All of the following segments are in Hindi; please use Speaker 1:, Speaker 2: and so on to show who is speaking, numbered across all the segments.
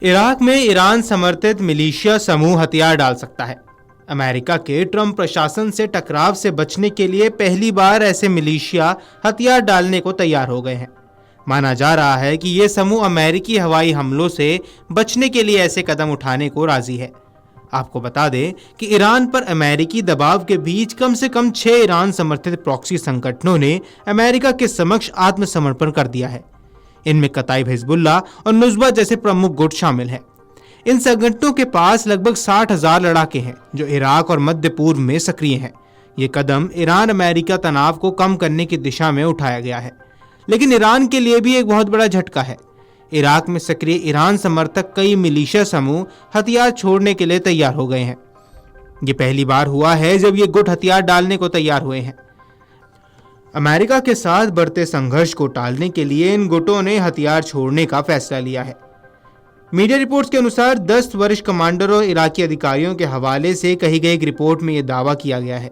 Speaker 1: इराक में ईरान समर्थित मिलिशिया समूह हथियार डाल सकता है। अमेरिका के ट्रंप प्रशासन से टकराव से बचने के लिए पहली बार ऐसे मिलिशिया हथियार डालने को तैयार हो गए हैं। माना जा रहा है कि ये समूह अमेरिकी हवाई हमलों से बचने के लिए ऐसे कदम उठाने को राजी है। आपको बता दें कि ईरान पर अमेरिकी दबाव के बीच कम से कम 6 ईरान समर्थित प्रॉक्सी संगठनों ने अमेरिका के समक्ष आत्मसमर्पण कर दिया है। इनमें कताइब हिजबुल्लाह और नुस्बा जैसे प्रमुख गुट शामिल हैं। इन संगठनों के पास लगभग 60,000 लड़ाके हैं जो इराक और मध्य पूर्व में सक्रिय हैं। ये कदम ईरान अमेरिका तनाव को कम करने की दिशा में उठाया गया है, लेकिन ईरान के लिए भी एक बहुत बड़ा झटका है। इराक में सक्रिय ईरान समर्थक कई मिलिशिया समूह हथियार छोड़ने के लिए तैयार हो गए हैं। ये पहली बार हुआ है जब ये गुट हथियार डालने को तैयार हुए हैं। अमेरिका के साथ बढ़ते संघर्ष को टालने के लिए इन गुटों ने हथियार छोड़ने का फैसला लिया है। मीडिया रिपोर्ट्स के अनुसार 10 वरिष्ठ कमांडरों और इराकी अधिकारियों के हवाले से कही गई एक रिपोर्ट में यह दावा किया गया है।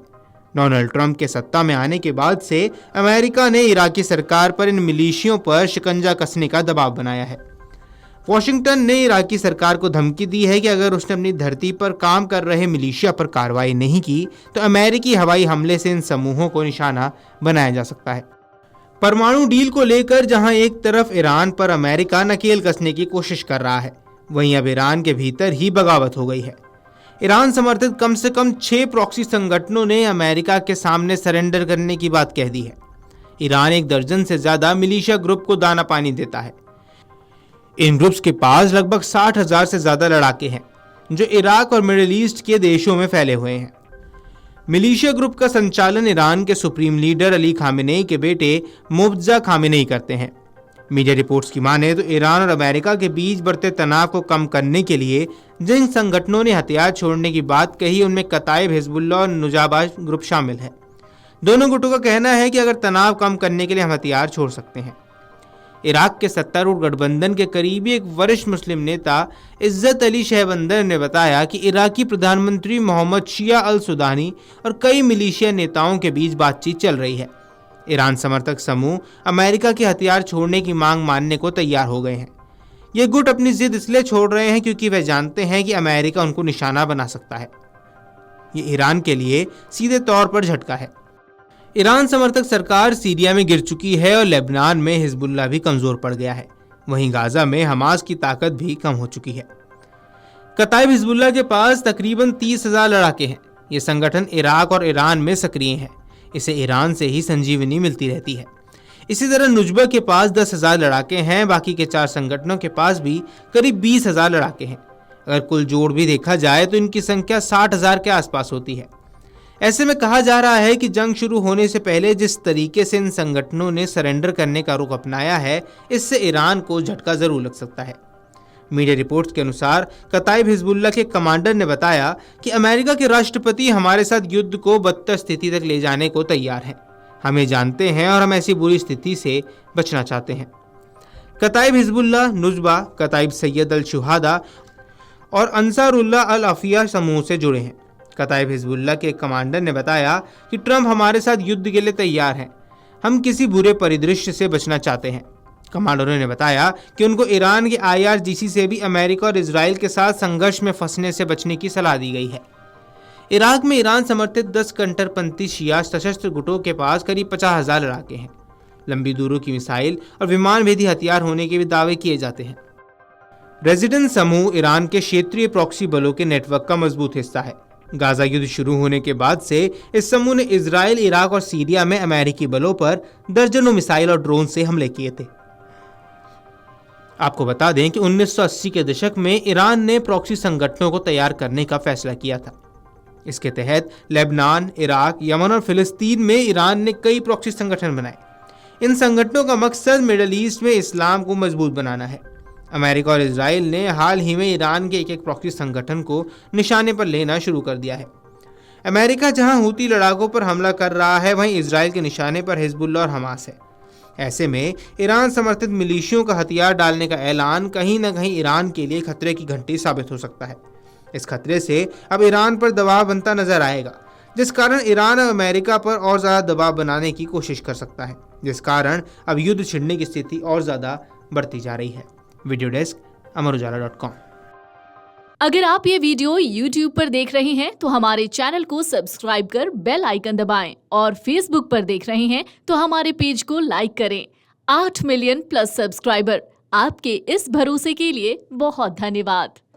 Speaker 1: डोनाल्ड ट्रंप के सत्ता में आने के बाद से अमेरिका ने इराकी सरकार पर इन मिलिशियों पर शिकंजा कसने का दबाव बनाया है। वॉशिंगटन ने इराकी सरकार को धमकी दी है कि अगर उसने अपनी धरती पर काम कर रहे मिलिशिया पर कार्रवाई नहीं की तो अमेरिकी हवाई हमले से इन समूहों को निशाना बनाया जा सकता है। परमाणु डील को लेकर जहां एक तरफ ईरान पर अमेरिका नकेल कसने की कोशिश कर रहा है, वहीं अब ईरान के भीतर ही बगावत हो गई है। ईरान समर्थित कम से कम 6 प्रॉक्सी संगठनों ने अमेरिका के सामने सरेंडर करने की बात कह दी है। ईरान 1 दर्जन से ज्यादा मिलिशिया ग्रुप को दाना पानी देता है। इन ग्रुप्स के पास लगभग 60,000 से ज्यादा लड़ाके हैं जो इराक और मिडिल ईस्ट के देशों में फैले हुए हैं। मिलिशिया ग्रुप का संचालन ईरान के सुप्रीम लीडर अली खामेनेई के बेटे मुफ्तजा खामेनेई करते हैं। मीडिया रिपोर्ट्स की माने तो ईरान और अमेरिका के बीच बढ़ते तनाव को कम करने के लिए जिन संगठनों ने हथियार छोड़ने की बात कही उनमें कताइब हिजबुल्लाह और नुजाबा ग्रुप शामिल है। दोनों गुटों का कहना है कि अगर तनाव कम करने के लिए हम हथियार छोड़ सकते हैं। इराक के सत्तारूढ़ गठबंधन के करीबी एक वरिष्ठ मुस्लिम नेता इज्जत अली शहबंदर ने बताया कि इराकी प्रधानमंत्री मोहम्मद शिया अल सुदानी और कई मिलिशिया नेताओं के बीच बातचीत चल रही है। ईरान समर्थक समूह अमेरिका के हथियार छोड़ने की मांग मानने को तैयार हो गए हैं। ये गुट अपनी जिद इसलिए छोड़ रहे हैं क्योंकि वे जानते हैं कि अमेरिका उनको निशाना बना सकता है। ये ईरान के लिए सीधे तौर पर झटका है। ईरान समर्थक सरकार सीरिया में गिर चुकी है और लेबनान में हिजबुल्लाह भी कमजोर पड़ गया है। वहीं गाजा में हमास की ताकत भी कम हो चुकी है। कताइब हिजबुल्लाह के पास तकरीबन 30,000 लड़ाके हैं। ये संगठन इराक और ईरान में सक्रिय है। इसे ईरान से ही संजीवनी मिलती रहती है। इसी तरह नुजबा के पास 10,000 लड़ाके हैं। बाकी के 4 संगठनों के पास भी करीब 20,000 लड़ाके हैं। अगर कुल जोड़ भी देखा जाए तो इनकी संख्या 60,000 के आसपास होती है। ऐसे में कहा जा रहा है कि जंग शुरू होने से पहले जिस तरीके से इन संगठनों ने सरेंडर करने का रुख अपनाया है, इससे ईरान को झटका जरूर लग सकता है। मीडिया रिपोर्ट्स के अनुसार कताइब हिजबुल्लाह के कमांडर ने बताया कि अमेरिका के राष्ट्रपति हमारे साथ युद्ध को बदतर स्थिति तक ले जाने को तैयार हैं। हमें जानते हैं और हम ऐसी बुरी स्थिति से बचना चाहते हैं। कताइब हिजबुल्लाह, नुजबा, कताइब सैयद अल शुहादा और अंसारुल्लाह अल अफिया समूह से जुड़े हैं। कताइब हिजबुल्लाह के कमांडर ने बताया कि ट्रंप हमारे साथ युद्ध के लिए तैयार हैं। हम किसी बुरे परिदृश्य से बचना चाहते हैं। कमांडरों ने बताया कि उनको ईरान के IRGC से भी अमेरिका और इजराइल के साथ संघर्ष में फंसने से बचने की सलाह दी गई है। इराक में ईरान समर्थित 10 कट्टरपंथी शिया सशस्त्र गुटों के पास करीब 50,000 लड़ाके हैं। लंबी दूरों की मिसाइल और विमान भेदी हथियार होने के भी दावे किए जाते हैं। रेजिडेंट समूह ईरान के क्षेत्रीय प्रॉक्सी बलों के नेटवर्क का मजबूत हिस्सा है। गाजा युद्ध शुरू होने के बाद से इस समूह ने इजराइल, इराक और सीरिया में अमेरिकी बलों पर दर्जनों मिसाइल और ड्रोन से हमले किए थे। आपको बता दें कि 1980 के दशक में ईरान ने प्रॉक्सी संगठनों को तैयार करने का फैसला किया था। इसके तहत लेबनान, इराक, यमन और फिलिस्तीन में ईरान ने कई प्रॉक्सी संगठन बनाए। इन संगठनों का मकसद मिडिल ईस्ट में इस्लाम को मजबूत बनाना है। अमेरिका और इजराइल ने हाल ही में ईरान के एक प्रॉक्सी संगठन को निशाने पर लेना शुरू कर दिया है। अमेरिका जहां हूती लड़ाकों पर हमला कर रहा है, वहीं इजराइल के निशाने पर हिजबुल्लाह और हमास है। ऐसे में ईरान समर्थित मिलिशियों का हथियार डालने का ऐलान कहीं न कहीं ईरान के लिए खतरे की घंटी साबित हो सकता है। इस खतरे से अब ईरान पर दबाव बनता नजर आएगा, जिस कारण ईरान और अमेरिका पर और ज़्यादा दबाव बनाने की कोशिश कर सकता है, जिस कारण अब युद्ध छिड़ने की स्थिति और ज़्यादा बढ़ती जा रही है। Video desk amarujala.com।
Speaker 2: अगर आप ये वीडियो YouTube पर देख रहे हैं तो हमारे चैनल को सब्सक्राइब कर बेल आइकन दबाएं और Facebook पर देख रहे हैं तो हमारे पेज को लाइक करें। 8 मिलियन प्लस सब्सक्राइबर, आपके इस भरोसे के लिए बहुत धन्यवाद।